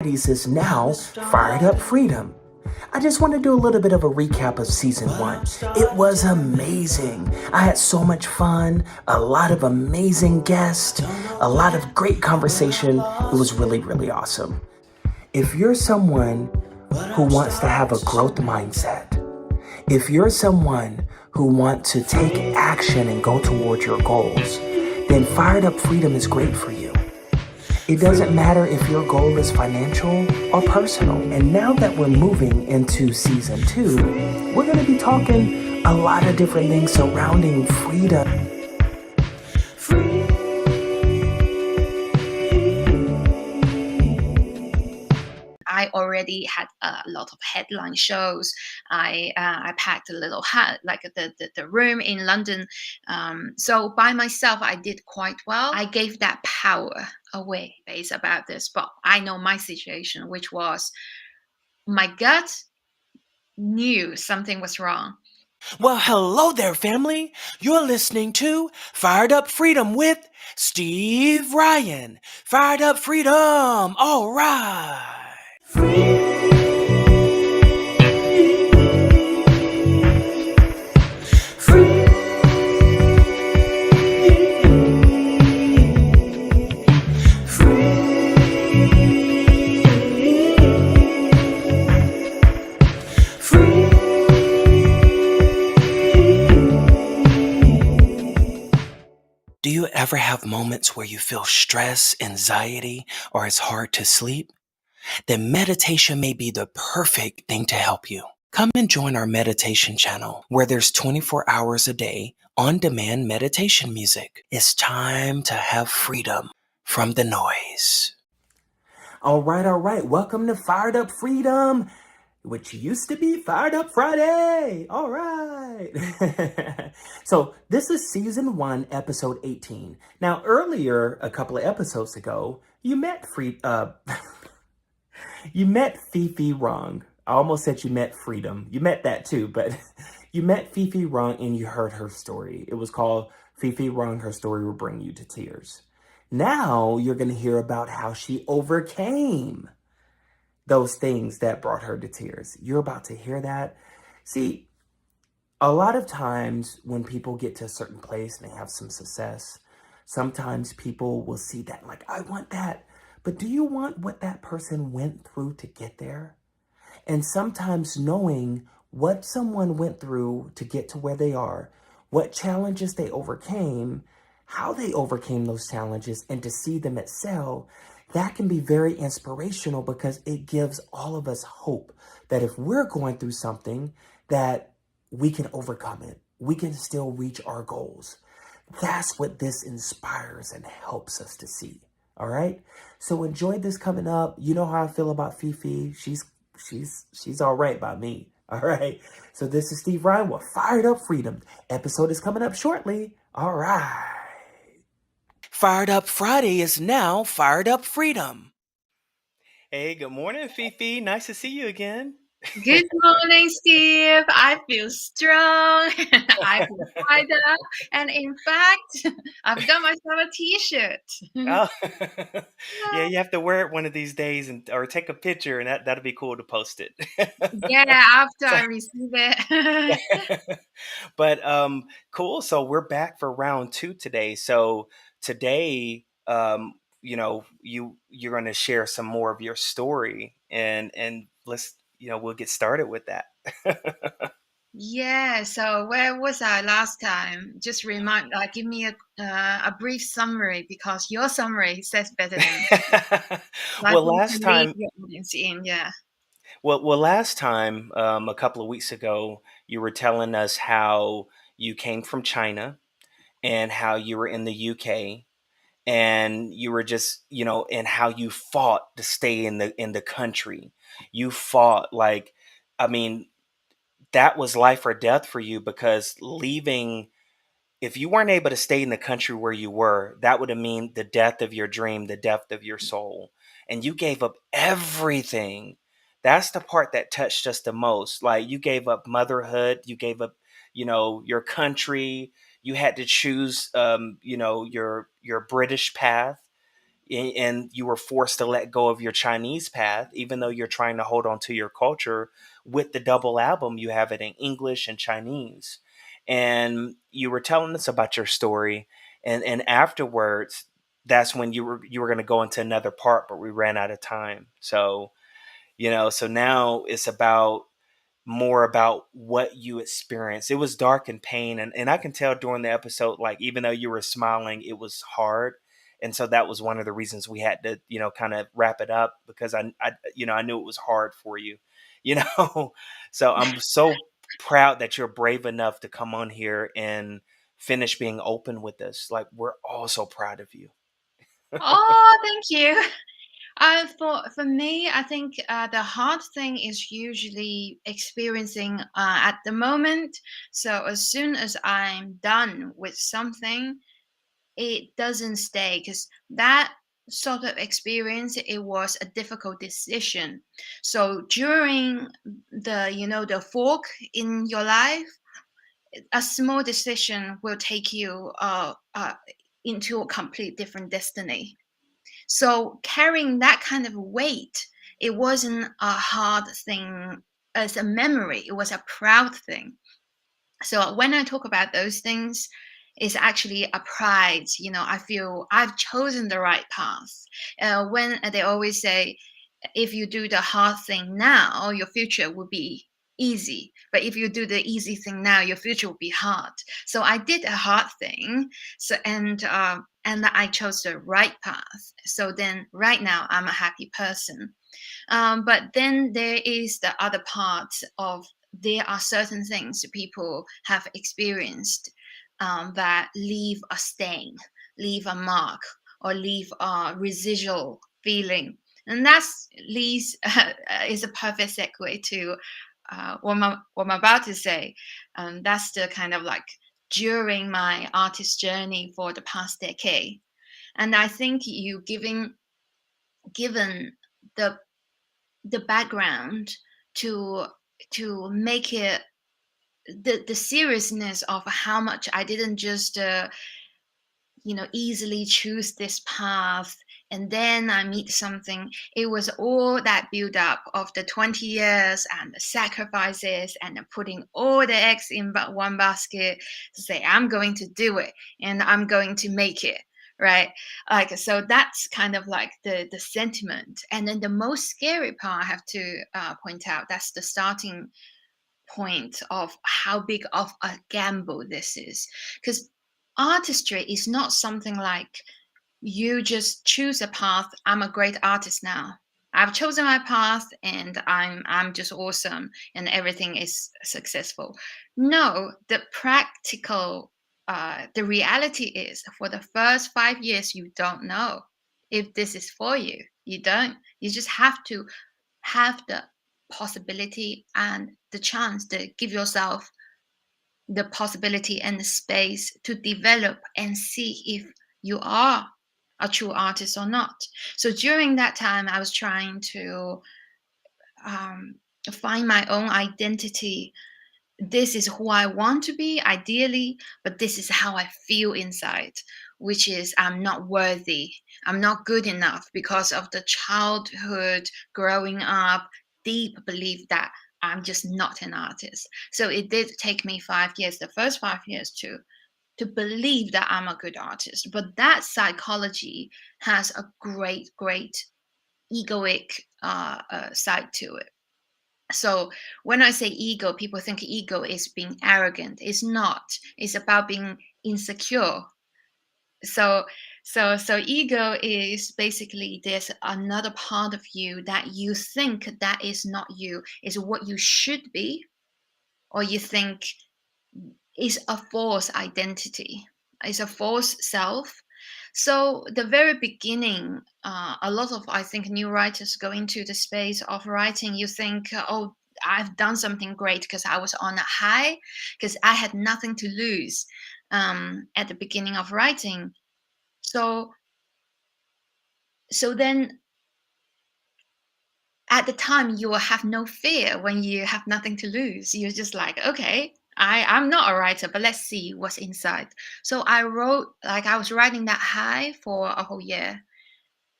Is now Fired Up Freedom. I just want to do a little bit of a recap of season one. It was amazing. I had so much fun, a lot of amazing guests, a lot of great conversation. It was really, really awesome. If you're someone who wants to have a growth mindset, if you're someone who wants to take action and go towards your goals, then Fired Up Freedom is great for you. It doesn't matter if your goal is financial or personal. And now that we're moving into season two, we're going to be talking a lot of different things surrounding freedom. I already had a lot of headline shows. I packed a little hat, like the room in London. So by myself, I did quite well. I gave that power away based about this, but I know my situation, which was my gut knew something was wrong. Well, hello there, family. You're listening to Fired Up Freedom with Steve Ryan. Fired Up Freedom. All right. Do you ever have moments where you feel stress, anxiety, or it's hard to sleep? Then meditation may be the perfect thing to help you. Come and join our meditation channel where there's 24 hours a day on-demand meditation music. It's time to have freedom from the noise. All right. Welcome to Fired Up Freedom, which used to be Fired Up Friday. All right. So this is season 1, episode 18. Now, earlier, a couple of episodes ago, you met you met Fifi Rong. I almost said you met Freedom. You met that too, but you met Fifi Rong and you heard her story. It was called Fifi Rong, Her Story Will Bring You to Tears. Now you're going to hear about how she overcame those things that brought her to tears. You're about to hear that. See, a lot of times when people get to a certain place and they have some success, sometimes people will see that like, I want that. But do you want what that person went through to get there? And sometimes knowing what someone went through to get to where they are, what challenges they overcame, how they overcame those challenges, and to see them excel, that can be very inspirational because it gives all of us hope that if we're going through something, that we can overcome it. We can still reach our goals. That's what this inspires and helps us to see. All right. So enjoy this coming up. You know how I feel about Fifi. She's all right by me. All right. So this is Steve Ryan with Fired Up Freedom. Episode is coming up shortly. All right. Fired Up Friday is now Fired Up Freedom. Hey, good morning, Fifi. Nice to see you again. Good morning, Steve. I feel strong. I feel fired up. And in fact, I've got myself a t-shirt. Oh, yeah, you have to wear it one of these days or take a picture and that'll be cool to post it. Yeah, after So, I receive it. but cool. So we're back for round 2 today. So today, you're going to share some more of your story and let's we'll get started with that. Yeah, so where was I last time? Just give me a brief summary because your summary says better than like Well, you last can lead time, your audience in. Yeah. last time, a couple of weeks ago, you were telling us how you came from China and how you were in the UK and you were just, and how you fought to stay in the country. You fought like, I mean, that was life or death for you because leaving, if you weren't able to stay in the country where you were, that would have mean the death of your dream, the death of your soul. And you gave up everything. That's the part that touched us the most. Like you gave up motherhood, you gave up, your country. You had to choose, your British path. and you were forced to let go of your Chinese path, even though you're trying to hold on to your culture. With the double album, you have it in English and Chinese. And you were telling us about your story, and afterwards, that's when you were going to go into another part, but we ran out of time. So, so now it's about more about what you experienced. It was dark and pain, and I can tell during the episode, like, even though you were smiling, it was hard. And so that was one of the reasons we had to, kind of wrap it up, because I knew it was hard for you, you know. So I'm so proud that you're brave enough to come on here and finish being open with us. Like, we're all so proud of you. Oh, thank you. For me, I think the hard thing is usually experiencing at the moment. So as soon as I'm done with something, it doesn't stay, because that sort of experience, it was a difficult decision. So during the fork in your life, a small decision will take you into a complete different destiny. So carrying that kind of weight, it wasn't a hard thing as a memory, it was a proud thing. So when I talk about those things, it's actually a pride. I feel I've chosen the right path. When they always say, if you do the hard thing now, your future will be easy. But if you do the easy thing now, your future will be hard. So I did a hard thing. So and I chose the right path. So then right now I'm a happy person. But then there is the other part of, there are certain things people have experienced that leave a stain, leave a mark, or leave a residual feeling. And that's leads is a perfect segue to what I'm about to say. That's the kind of like during my artist journey for the past decade. And I think you given the background to make it the seriousness of how much I didn't just easily choose this path and then I meet something. It was all that build up of the 20 years and the sacrifices and the putting all the eggs in one basket to say, I'm going to do it and I'm going to make it. Right. Like, so that's kind of like the sentiment. And then the most scary part I have to point out, that's the starting point of how big of a gamble this is. Because artistry is not something like you just choose a path. I'm a great artist now. I've chosen my path and I'm just awesome and everything is successful. No, the reality is, for the first 5 years you don't know if this is for you. You don't. You just have to have the possibility and the chance to give yourself the possibility and the space to develop and see if you are a true artist or not. So during that time, I was trying to um, find my own identity. This is who I want to be, ideally, but this is how I feel inside, which is I'm not worthy. I'm not good enough because of the childhood growing up, deep belief that I'm just not an artist. So it did take me 5 years, the first 5 years to believe that I'm a good artist. But that psychology has a great, great egoic side to it. So when I say ego, people think ego is being arrogant. It's not. It's about being insecure. So so ego is basically there's another part of you that you think that is not you, is what you should be, or you think is a false identity, is a false self. So the very beginning, a lot of, I think, new writers go into the space of writing. You think, oh, I've done something great because I was on a high, because I had nothing to lose at the beginning of writing. So then at the time you will have no fear when you have nothing to lose. You're just like, okay, I'm not a writer, but let's see what's inside. So I wrote, like, I was riding that high for a whole year.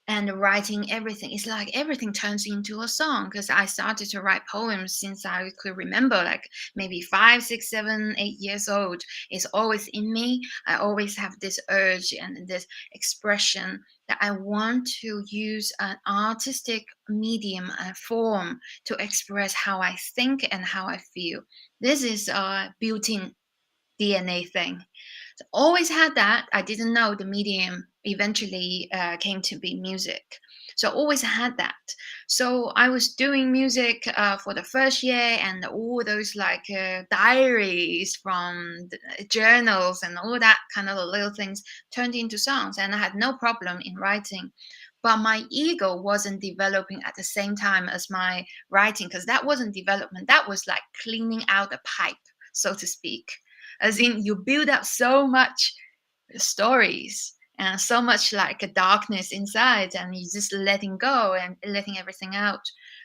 and writing everything. It's like everything turns into a song because I started to write poems since I could remember, like maybe 5, 6, 7, 8 years old. It's always in me. I always have this urge and this expression that I want to use an artistic medium and form to express how I think and how I feel. This is a built-in DNA thing. So always had that. I didn't know the medium eventually came to be music. So always had that. So I was doing music for the first year, and all those like diaries from the journals and all that kind of little things turned into songs, and I had no problem in writing. But my ego wasn't developing at the same time as my writing, because that wasn't development. That was like cleaning out a pipe, so to speak, as in you build up so much stories and so much like a darkness inside, and you just letting go and letting everything out.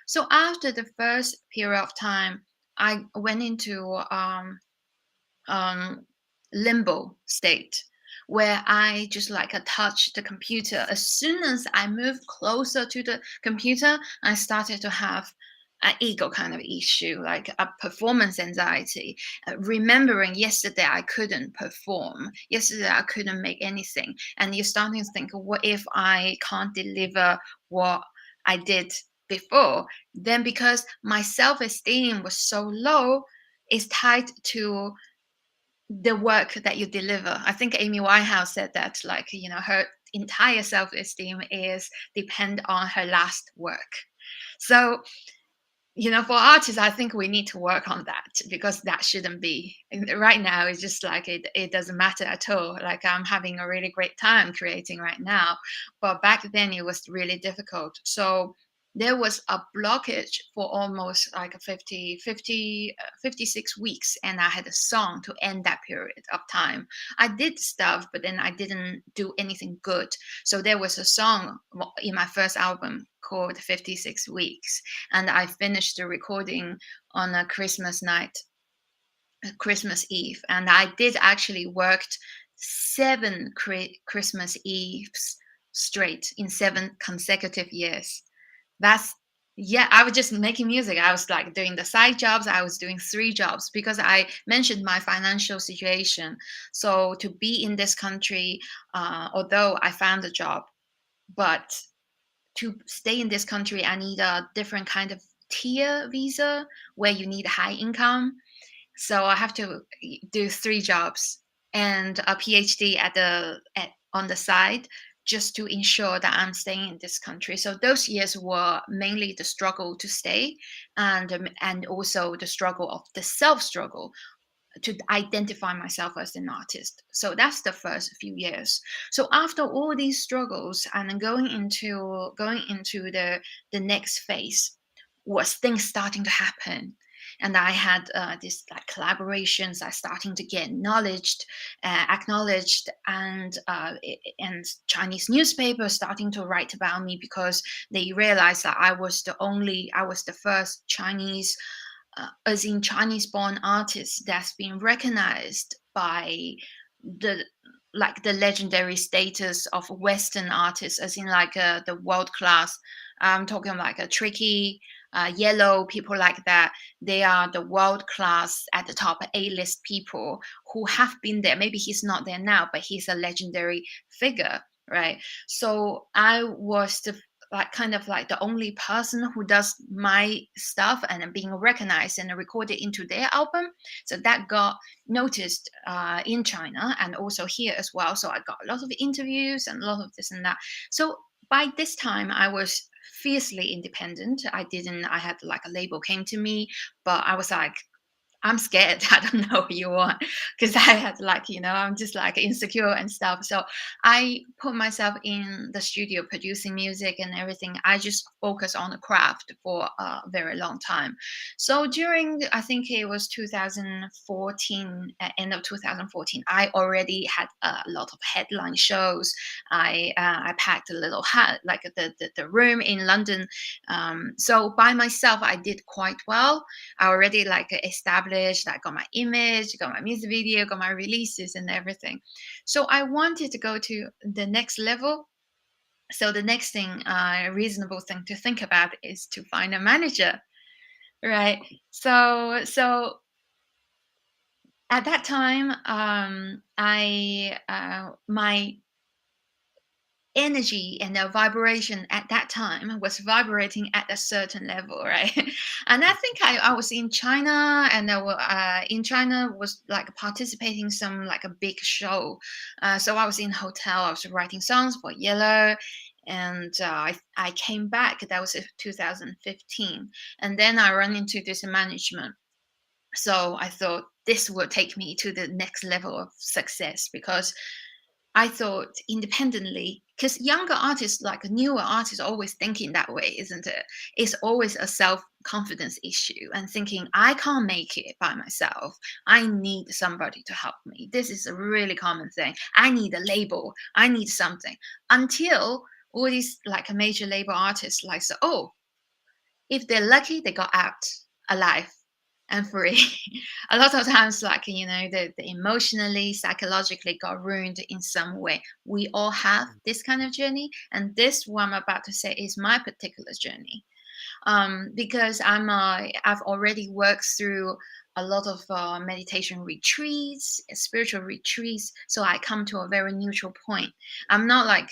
So after the first period of time, I went into um, limbo state where I just like touch the computer. As soon as I moved closer to the computer, I started to have an ego kind of issue, like a performance anxiety. Remembering yesterday I couldn't perform, yesterday I couldn't make anything, and you're starting to think, what if I can't deliver what I did before? Then because my self-esteem was so low, it's tied to the work that you deliver. I think Amy Winehouse said that, like, her entire self-esteem is depend on her last work. So, for artists, I think we need to work on that, because that shouldn't be. Right now, it's just like it doesn't matter at all. Like, I'm having a really great time creating right now. But back then, it was really difficult. So there was a blockage for almost like a 56 weeks. And I had a song to end that period of time. I did stuff, but then I didn't do anything good. So there was a song in my first album called 56 Weeks, and I finished the recording on a Christmas night, Christmas Eve, and I did actually worked 7 Christmas Eves straight in 7 consecutive years. That's Yeah, I was just making music. I was like doing the side jobs. I was doing 3 jobs because I mentioned my financial situation. So to be in this country, although I found a job, but to stay in this country, I need a different kind of tier visa where you need high income. So I have to do 3 jobs and a PhD on the side, just to ensure that I'm staying in this country. So those years were mainly the struggle to stay, and also the struggle of the self struggle to identify myself as an artist. So that's the first few years. So after all these struggles and going into the next phase, was things starting to happen. And I had this like collaborations. I starting to get acknowledged, and Chinese newspapers starting to write about me, because they realized that I was the first Chinese, as in Chinese-born artist that's been recognized by the the legendary status of Western artists, as in like the world class. I'm talking like a Tricky, Yellow, people like that. They are the world class at the top A-list people who have been there. Maybe he's not there now, but he's a legendary figure, right? So I was the like kind of like the only person who does my stuff and being recognized and recorded into their album. So that got noticed in China and also here as well. So I got a lot of interviews and a lot of this and that. So by this time, I was fiercely independent. I had like a label came to me, but I was like, I'm scared. I don't know who you want, because I had like, I'm just like insecure and stuff. So I put myself in the studio producing music and everything. I just focus on the craft for a very long time. So during, I think it was 2014, end of 2014, I already had a lot of headline shows. I packed a little hat, like the room in London. So by myself, I did quite well. I already like established, I got my image, got my music video, got my releases and everything. So I wanted to go to the next level. So the next thing, reasonable thing to think about is to find a manager, right? So at that time, I my energy and the vibration at that time was vibrating at a certain level, right? And I think I was in China, and in China was like participating some like a big show. So I was in hotel, I was writing songs for Yellow. And I came back, that was in 2015. And then I run into this management. So I thought this will take me to the next level of success, because I thought independently, because younger artists, like newer artists, always thinking that way, isn't it? It's always a self confidence issue and thinking, I can't make it by myself. I need somebody to help me. This is a really common thing. I need a label. I need something. Until all these like major label artists, like, so, oh, if they're lucky, they got out alive and free. A lot of times, like, the emotionally, psychologically got ruined in some way. We all have this kind of journey, and this what I'm about to say is my particular journey. Because I've already worked through a lot of meditation retreats, spiritual retreats, so I come to a very neutral point. I'm not like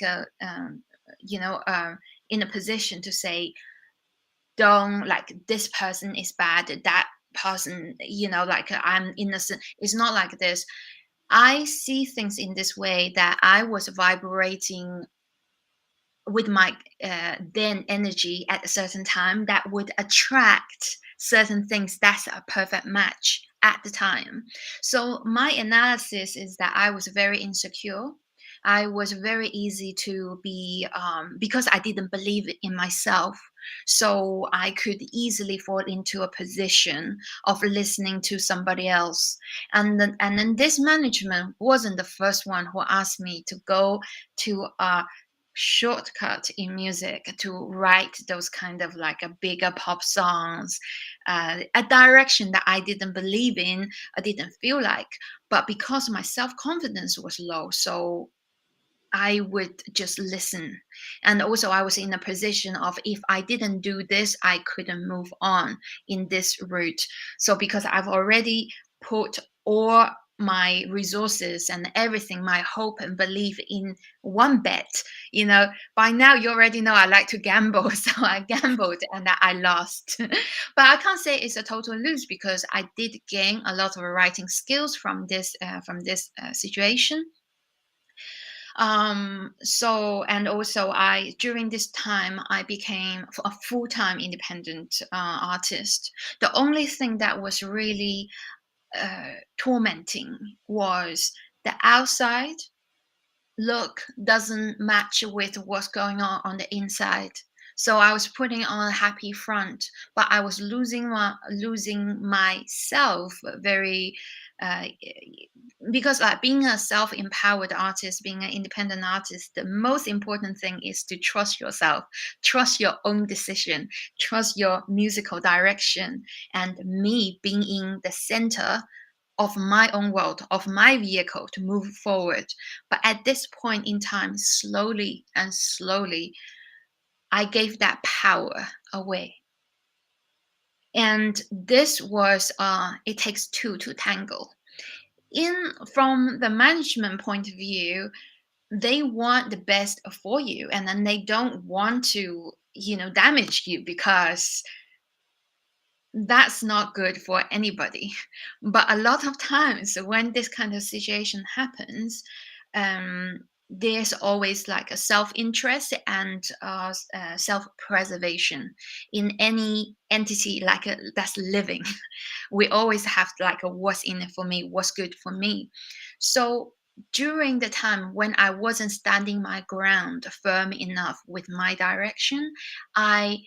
you know uh, in a position to say, don't, like, this person is bad, that person, like, I'm innocent. It's not like this. I see things in this way, that I was vibrating with my then energy at a certain time that would attract certain things that's a perfect match at the time. So my analysis is that I was very insecure. I was very easy to be, because I didn't believe in myself, so I could easily fall into a position of listening to somebody else. And then this management wasn't the first one who asked me to go to a shortcut in music to write those kind of like a bigger pop songs, a direction that I didn't believe in, I didn't feel like. But because my self-confidence was low, so I would just listen. And also, I was in a position of, if I didn't do this, I couldn't move on in this route. So, because I've already put all my resources and everything, my hope and belief in one bet, by now you already know I like to gamble. So I gambled and I lost. But I can't say it's a total lose, because I did gain a lot of writing skills from this situation. So, and also, I during this time I became a full-time independent artist. The only thing that was really tormenting was the outside look doesn't match with what's going on the inside. So I was putting on a happy front, but I was losing myself very, uh, because like being a self-empowered artist, being an independent artist, the most important thing is to trust yourself, trust your own decision, trust your musical direction, and me being in the center of my own world, of my vehicle to move forward. But at this point in time, slowly and slowly, I gave that power away. And this was, it takes two to tangle. From the management point of view, they want the best for you, and then they don't want to, damage you, because that's not good for anybody. But a lot of times when this kind of situation happens, there's always like a self-interest and self-preservation in any entity, like that's living. We always have like a what's in it for me, what's good for me. So during the time when I wasn't standing my ground firm enough with my direction, I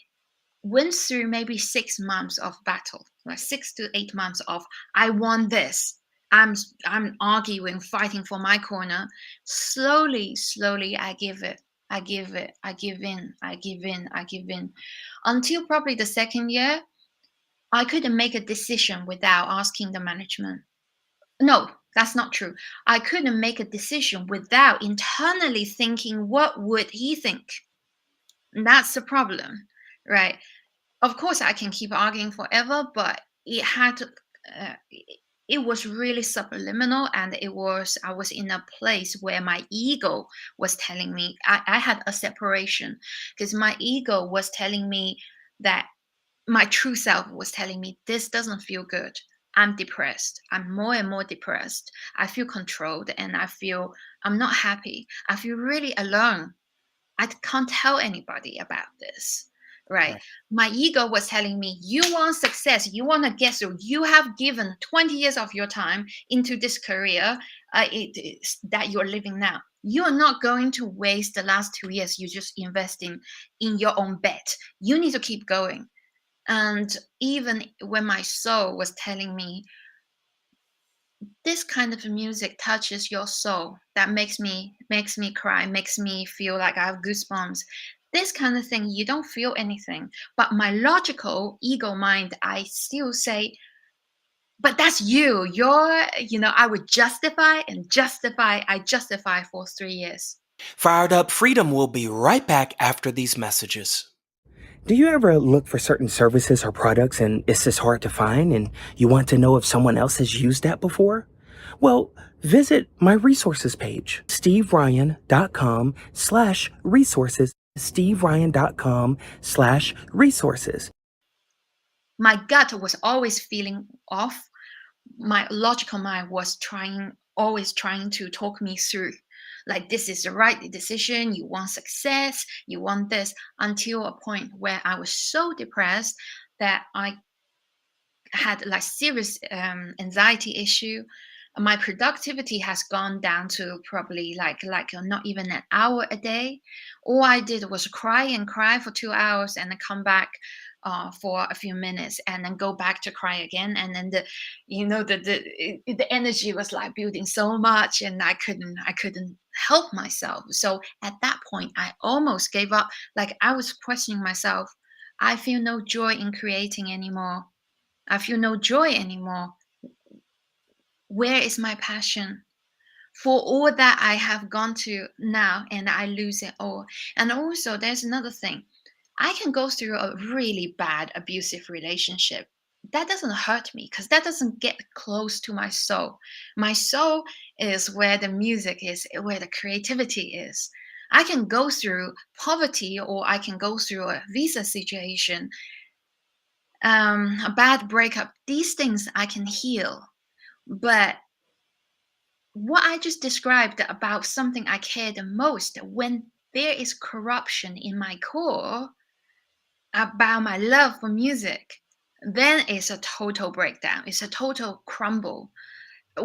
went through maybe 6 months of battle, like 6 to 8 months of, I want this. I'm arguing, fighting for my corner. Slowly, I give it. I give it. I give in. I give in. I give in. Until probably the second year, I couldn't make a decision without asking the management. No, that's not true. I couldn't make a decision without internally thinking, what would he think? And that's the problem, right? Of course, I can keep arguing forever, but it was really subliminal, and I was in a place where my ego was telling me I had a separation, because my ego was telling me that my true self was telling me this doesn't feel good. I'm depressed. I'm more and more depressed. I feel controlled, and I feel I'm not happy. I feel really alone. I can't tell anybody about this, right? Right. My ego was telling me, you want success, you want to get through, you have given 20 years of your time into this career that you're living now. You are not going to waste the last 2 years you just investing in your own bet. You need to keep going. And even when my soul was telling me, this kind of music touches your soul, that makes me cry, makes me feel like I have goosebumps, this kind of thing, you don't feel anything. But my logical ego mind, I still say, but that's I would justify and justify. I justify for 3 years. Fired Up Freedom will be right back after these messages. Do you ever look for certain services or products and it's just hard to find and you want to know if someone else has used that before? Well, visit my resources page, steveryan.com/resources, steveryan.com/resources. My gut was always feeling off. My logical mind was always trying to talk me through, like, this is the right decision, you want success, you want this, until a point where I was so depressed that I had like serious anxiety issue. My productivity has gone down to probably not even an hour a day. All I did was cry and cry for 2 hours, and then come back for a few minutes, and then go back to cry again. And then the energy was like building so much, and I couldn't help myself. So at that point, I almost gave up. Like, I was questioning myself. I feel no joy in creating anymore. I feel no joy anymore. Where is my passion? For all that I have gone to now, and I lose it all. And also, there's another thing. I can go through a really bad abusive relationship. That doesn't hurt me, because that doesn't get close to my soul. My soul is where the music is, where the creativity is. I can go through poverty, or I can go through a visa situation, a bad breakup. These things I can heal. But what I just described about something I care the most, when there is corruption in my core about my love for music, then it's a total breakdown. It's a total crumble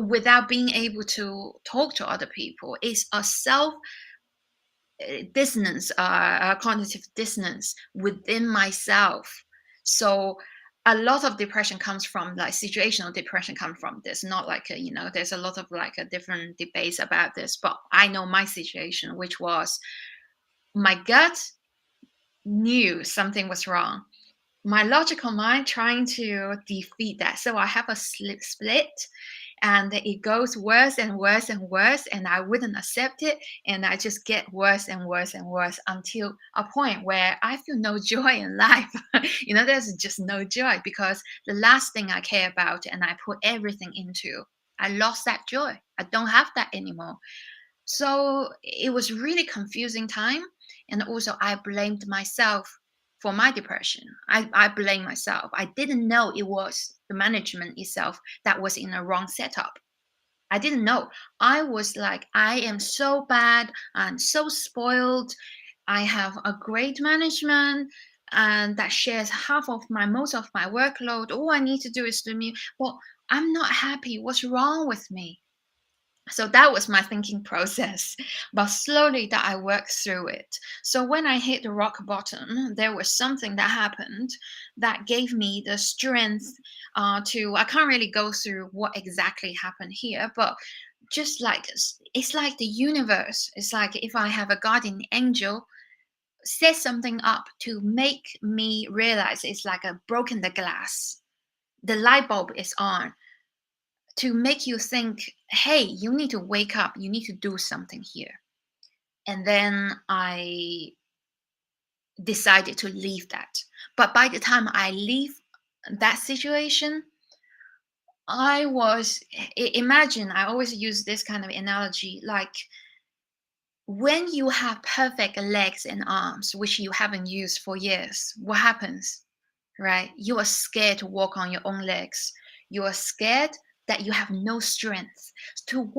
without being able to talk to other people. It's a self dissonance, cognitive dissonance within myself. So a lot of depression comes from, like, situational depression comes from this. Not like there's a lot of like a different debates about this, but I know my situation, which was my gut knew something was wrong. My logical mind trying to defeat that. So I have a split, and it goes worse and worse and worse, and I wouldn't accept it, and I just get worse and worse and worse, until a point where I feel no joy in life. There's just no joy, because the last thing I care about and I put everything into, I lost that joy. I don't have that anymore. So it was really confusing time. And also, I blamed myself for my depression. I blame myself. I didn't know it was the management itself that was in a wrong setup. I didn't know. I was like, I am so bad. I'm so spoiled. I have a great management, and that shares most of my workload. All I need to do is do me. Well, I'm not happy. What's wrong with me? So that was my thinking process, but slowly that I worked through it. So when I hit the rock bottom, there was something that happened that gave me the strength I can't really go through what exactly happened here, but just like it's like the universe. It's like if I have a guardian angel set something up to make me realize, it's like a broken the glass. The light bulb is on to make you think, hey, you need to wake up, you need to do something here. And then I decided to leave that. But by the time I leave that situation, I was imagine, I always use this kind of analogy, like when you have perfect legs and arms, which you haven't used for years, what happens? Right? You are scared to walk on your own legs. You are scared that you have no strength to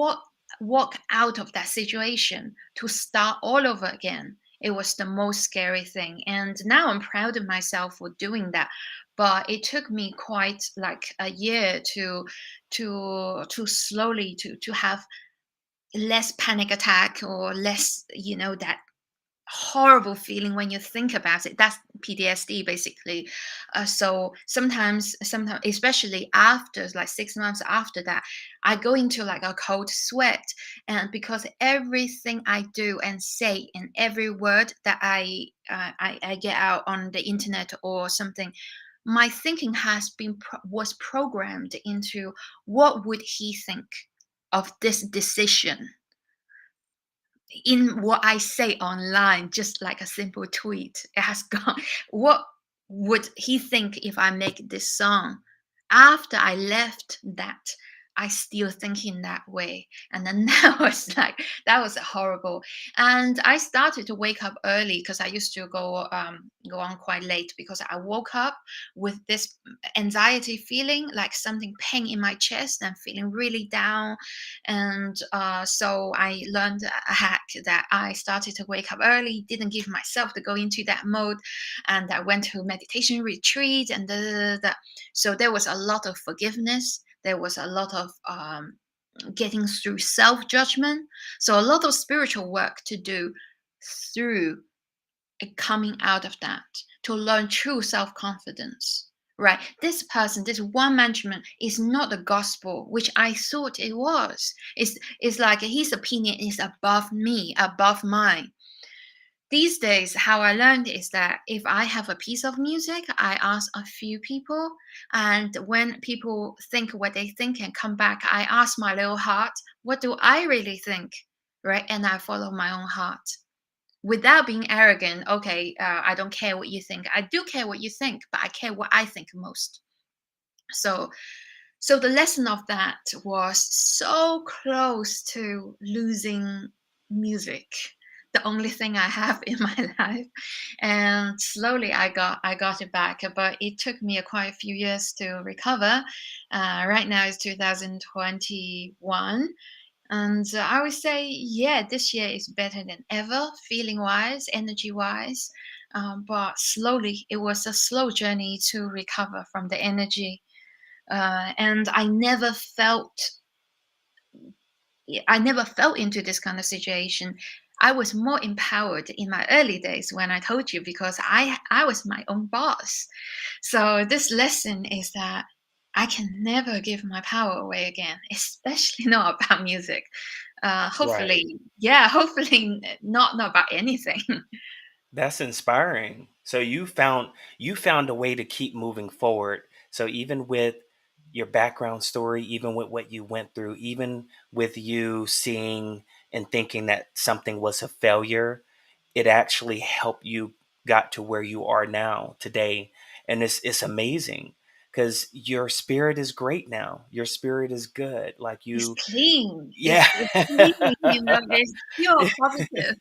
walk out of that situation, to start all over again. It was the most scary thing. And now I'm proud of myself for doing that. But it took me quite like a year to slowly to have less panic attack, or less, that horrible feeling when you think about it. That's PTSD basically. So sometimes, especially after like 6 months after that, I go into like a cold sweat, and because everything I do and say, and every word that I get out on the internet or something, my thinking was programmed into what would he think of this decision in what I say online, just like a simple tweet. It has gone. What would he think if I make this song? After I left that, I still thinking that way. And then that was like, that was horrible. And I started to wake up early, because I used to go on quite late, because I woke up with this anxiety feeling, like something pain in my chest, and feeling really down. And so I learned a hack that I started to wake up early, didn't give myself to go into that mode. And I went to meditation retreat, and so there was a lot of forgiveness. There was a lot of getting through self judgment. So a lot of spiritual work to do through coming out of that, to learn true self confidence. Right, this one management is not the gospel, which I thought it was. It's like his opinion is above me, above mine. These days, how I learned is that if I have a piece of music, I ask a few people. And when people think what they think and come back, I ask my little heart, what do I really think? Right, and I follow my own heart without being arrogant. Okay, I don't care what you think. I do care what you think, but I care what I think most. So, so the lesson of that was so close to losing music, the only thing I have in my life. And slowly I got it back, but it took me quite a few years to recover. Right now it's 2021. And I would say, yeah, this year is better than ever, feeling wise, energy wise. But slowly, it was a slow journey to recover from the energy. And I never felt into this kind of situation. I was more empowered in my early days, when I told you, because I was my own boss. So this lesson is that I can never give my power away again, especially not about music. Right. Hopefully, yeah, hopefully not about anything. That's inspiring. So you found a way to keep moving forward. So even with your background story, even with what you went through, even with you seeing and thinking that something was a failure, it actually helped you got to where you are now today. And it's amazing because your spirit is great now. Your spirit is good. Like It's you, clean. yeah. It's clean. There's pure Yeah,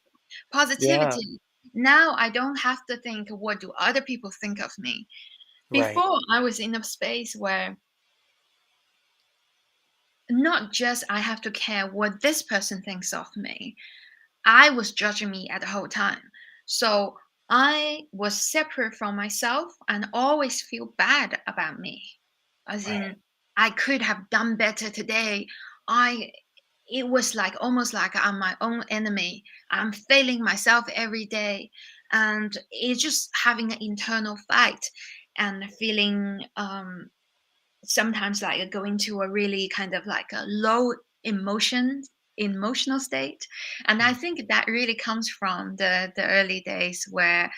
positivity. Now I don't have to think, what do other people think of me? right, Before, I was in a space where not just I have to care what this person thinks of me. I was judging me at the whole time. So I was separate from myself and always feel bad about me. As right, in, I could have done better today. I It was like almost like I'm my own enemy. I'm failing myself every day. And it's just having an internal fight, and feeling sometimes like going to a really kind of like a low emotional state. And I mm, think that really comes from the early days, where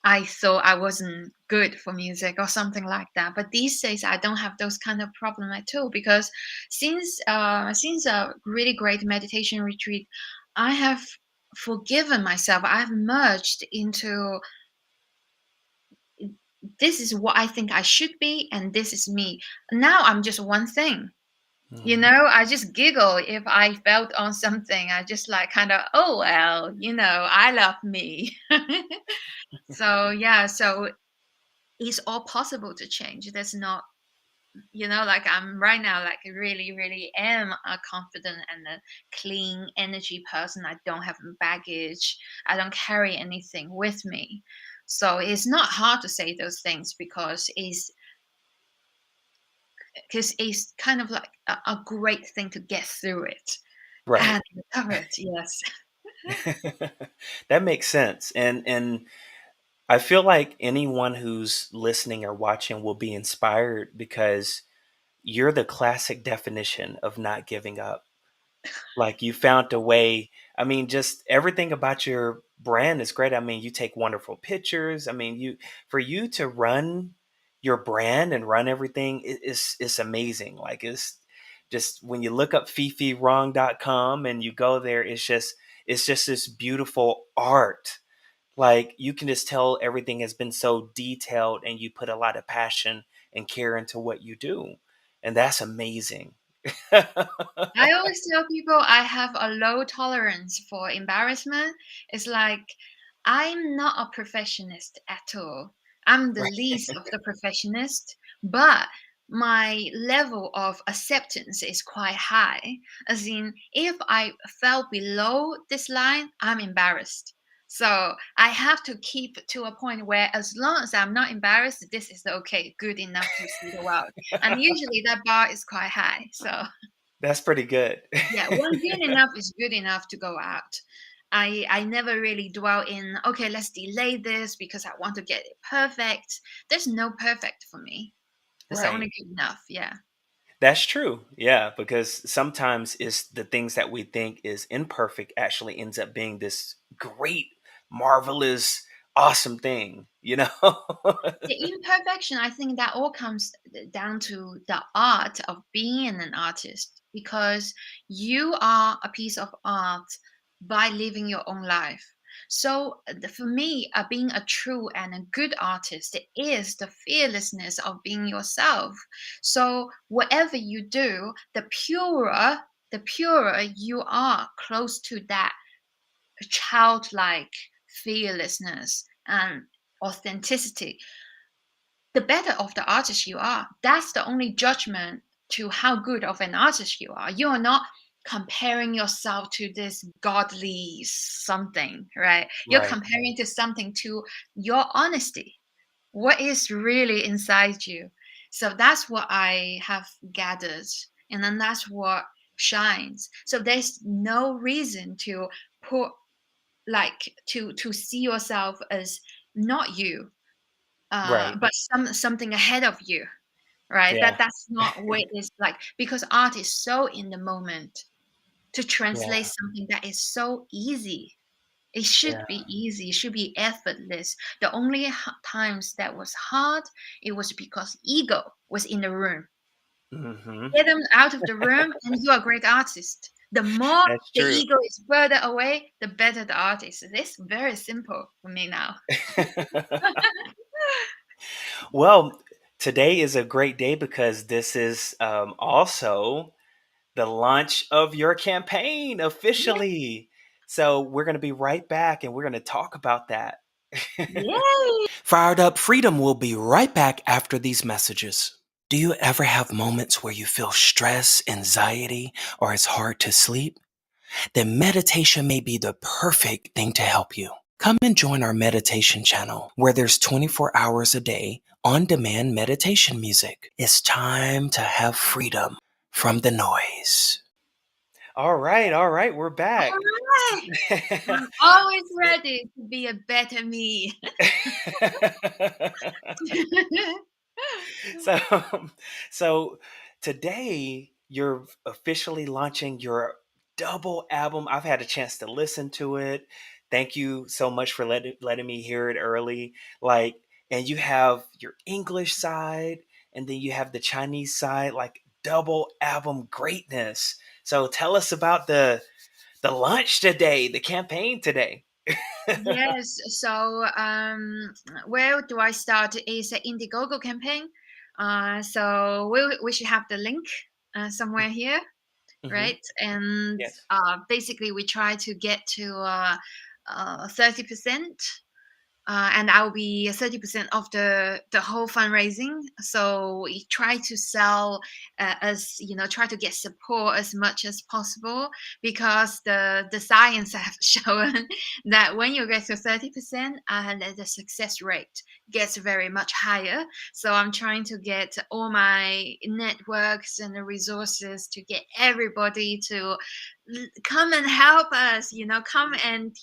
I thought I wasn't good for music or something like that. But these days I don't have those kind of problem at all, because since a really great meditation retreat, I have forgiven myself. I've merged into this is what I think I should be, and this is me. Now I'm just one thing. Mhm. I just giggle if I felt on something. I just like kind of, oh well, I love me. So yeah, so it's all possible to change. There's not, like I'm right now, like really, really am a confident and a clean energy person. I don't have baggage. I don't carry anything with me. So it's not hard to say those things because it's kind of like a great thing to get through it Right. and recover it. Yes. That makes sense. And I feel like anyone who's listening or watching will be inspired because you're the classic definition of not giving up. Like you found a way. I mean, just everything about your brand is great. I mean, you take wonderful pictures. I mean, for you to run your brand and run everything is amazing. Like it's just when you look up fifirong.com and you go there, it's just this beautiful art. Like you can just tell everything has been so detailed and you put a lot of passion and care into what you do. And that's amazing. I always tell people I have a low tolerance for embarrassment. It's like I'm not a perfectionist at all. I'm the least of the perfectionist, but my level of acceptance is quite high. As in, if I fell below this line, I'm embarrassed. So I have to keep to a point where, as long as I'm not embarrassed, this is okay, good enough to see the world. And usually that bar is quite high. So. That's pretty good. Yeah, one good enough is good enough to go out. I never really dwell in, okay, let's delay this because I want to get it perfect. There's no perfect for me. There's Right. only good enough. Yeah. That's true. Yeah, because sometimes it's the things that we think is imperfect actually ends up being this great, marvelous, awesome thing, you know? The imperfection, I think that all comes down to the art of being an artist because you are a piece of art by living your own life. So, for me, being a true and a good artist is the fearlessness of being yourself. So, whatever you do, the purer you are close to that childlike fearlessness and authenticity, the better of the artist you are. That's the only judgment to how good of an artist you are. You are not comparing yourself to this godly something, right? You're Right. comparing to something to your honesty. What is really inside you? So that's what I have gathered. And then that's what shines. So there's no reason to put like to see yourself as not you, Right. but something ahead of you, right? Yeah. That's not what it is like, because art is so in the moment. To translate Yeah. something that is so easy, it should Yeah. be easy, it should be effortless. The only times that was hard, it was because ego was in the room. Hmm. Get them out of the room and you're a great artist. The more That's the true. ego is further away, the better the artist. It's very simple for me now. Well, today is a great day because this is also the launch of your campaign Yeah. officially. So we're going to be right back and we're going to talk about that. Yay! Fired Up Freedom will be right back after these messages. Do you ever have moments where you feel stress, anxiety, or it's hard to sleep? Then meditation may be the perfect thing to help you. Come and join our meditation channel where there's 24 hours a day on demand meditation music. It's time to have freedom from the noise. All right, we're back. All right. I'm always ready to be a better me. so so today you're officially launching your double album. I've had a chance to listen to it. Thank you so much for letting me hear it early. Like, and you have your English side and then you have the Chinese side, like double album greatness. So tell us about the launch today, the campaign today. Yes. So, where do I start? Is an Indiegogo campaign. So we should have the link somewhere here, Hmm. right? And Yes. basically, we try to get to 30%, and I'll be 30% of the whole fundraising. So we try to sell, as you know, try to get support as much as possible, because the science have shown that when you get to 30%, the success rate gets very much higher. So I'm trying to get all my networks and the resources to get everybody to come and help us, come and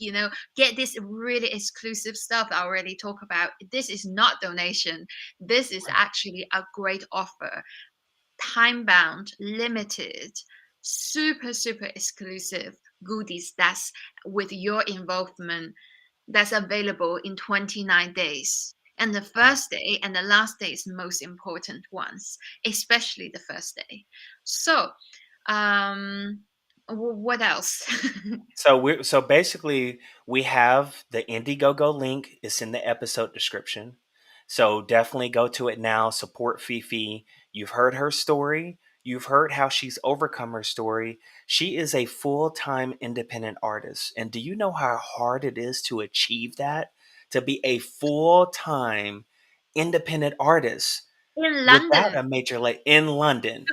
get this really exclusive stuff I already talk about. This is not donation. This is Right. actually a great offer. Time bound, limited, super, super exclusive goodies that's with your involvement, that's available in 29 days. And the Wow. first day and the last day is the most important ones, especially the first day. So, um, what else? So basically we have the Indiegogo link. It's in the episode description. So definitely go to it now. Support Fifi. You've heard her story. You've heard how she's overcome her story. She is a full-time independent artist. And do you know how hard it is to achieve that? To be a full-time independent artist In without London. a major in London.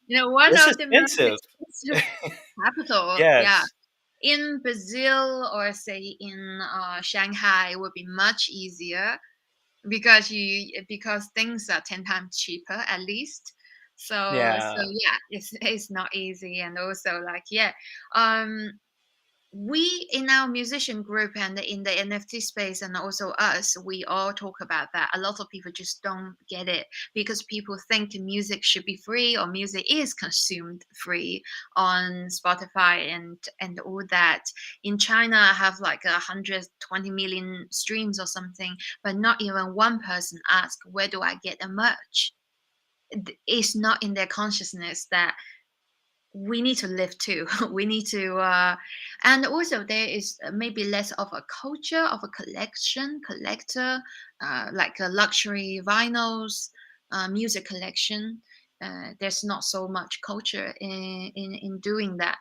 Yeah, one It's of the most expensive. expensive capital. Yeah, Yes. in Brazil or say in Shanghai would be much easier, because things are 10 times cheaper at least. So Yeah. yeah, it's not easy, and also like, yeah, um we in our musician group and in the NFT space, and also us, we all talk about that. A lot of people just don't get it, because people think music should be free, or music is consumed free on Spotify and all that. In China, I have like 120 million streams or something, but not even one person asked, where do I get the merch? It's not in their consciousness that we need to live too. We need to, and also there is maybe less of a culture of a collector, like a luxury vinyls, music collection. There's not so much culture in doing that.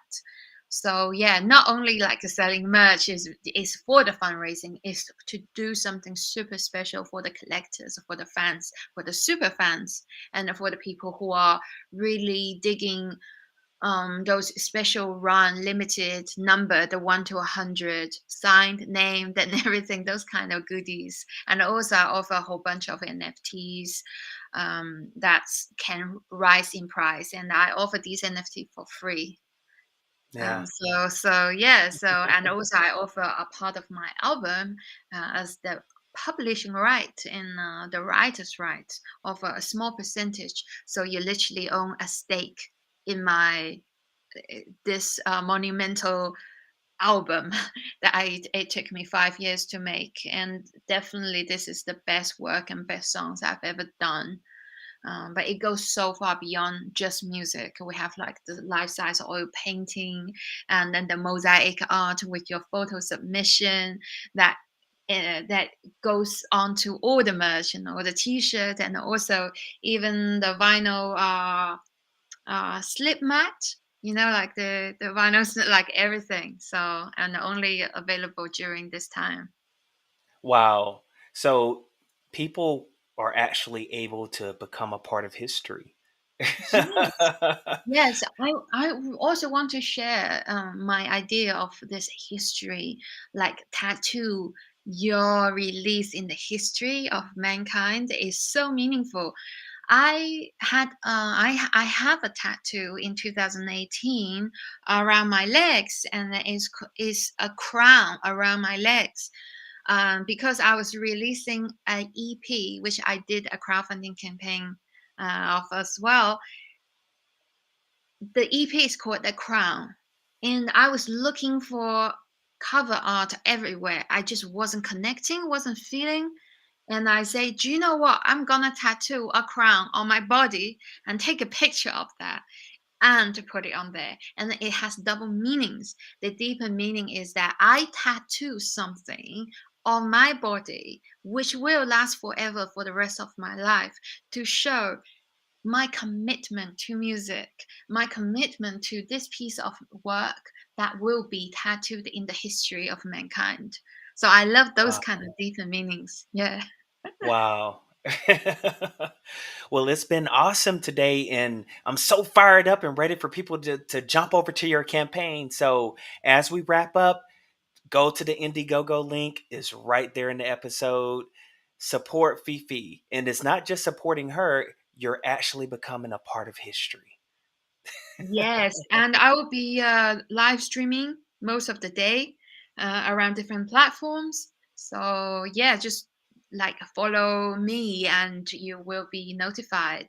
So yeah, not only like selling merch is for the fundraising, is to do something super special for the collectors, for the fans, for the super fans, and for the people who are really digging those special run limited number, the 1 to 100, signed, named, and everything, those kind of goodies. And also I offer a whole bunch of NFTs that can rise in price, and I offer these NFT for free. Yeah. So yeah, and also I offer a part of my album as the publishing right and the writer's right, offer a small percentage, so you literally own a stake in my this monumental album that it took me 5 years to make, and definitely this is the best work and best songs I've ever done. But it goes so far beyond just music. We have like the life-size oil painting, and then the mosaic art with your photo submission that that goes on to all the merch and all the t-shirt, and also even the vinyl slip mat, like the vinyls, like everything. So, and only available during this time. Wow. So people are actually able to become a part of history. Yes. Yes, I also want to share my idea of this history, like tattoo. Your release in the history of mankind is so meaningful. I have a tattoo in 2018 around my legs, and is a crown around my legs. Because I was releasing an EP, which I did a crowdfunding campaign of as well. The EP is called The Crown. And I was looking for cover art everywhere. I just wasn't connecting, wasn't feeling. And I say, do you know what? I'm gonna tattoo a crown on my body and take a picture of that. and to put it on there. And it has double meanings. The deeper meaning is that I tattoo something on my body which will last forever for the rest of my life to show my commitment to music, my commitment to this piece of work that will be tattooed in the history of mankind. So I love those Wow. kind of deeper meanings. Yeah. Wow. Well, it's been awesome today, and I'm so fired up and ready for people to jump over to your campaign. So, as we wrap up, go to the Indiegogo link, is right there in the episode. Support Fifi. And it's not just supporting her, you're actually becoming a part of history. Yes, and I will be live streaming most of the day around different platforms. So yeah, just like follow me and you will be notified.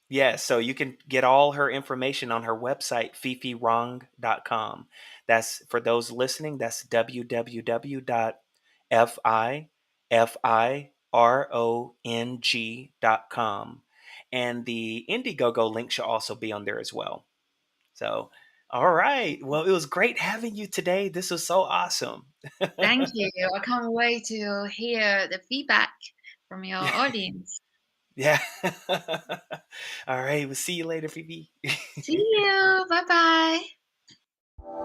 Yeah, so you can get all her information on her website, fifirong.com. That's for those listening, that's www.fifirong.com. And the Indiegogo link should also be on there as well. So, all right. Well, it was great having you today. This was so awesome. Thank you. I can't wait to hear the feedback from your audience. Yeah. All right. We'll see you later, Phoebe. See you. Bye bye.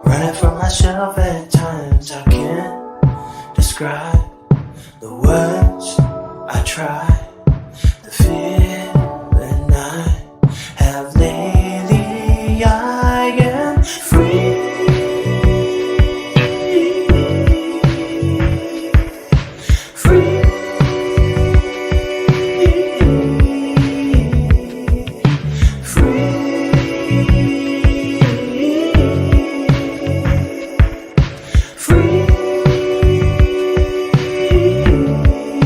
Running from myself at times, I can't describe the words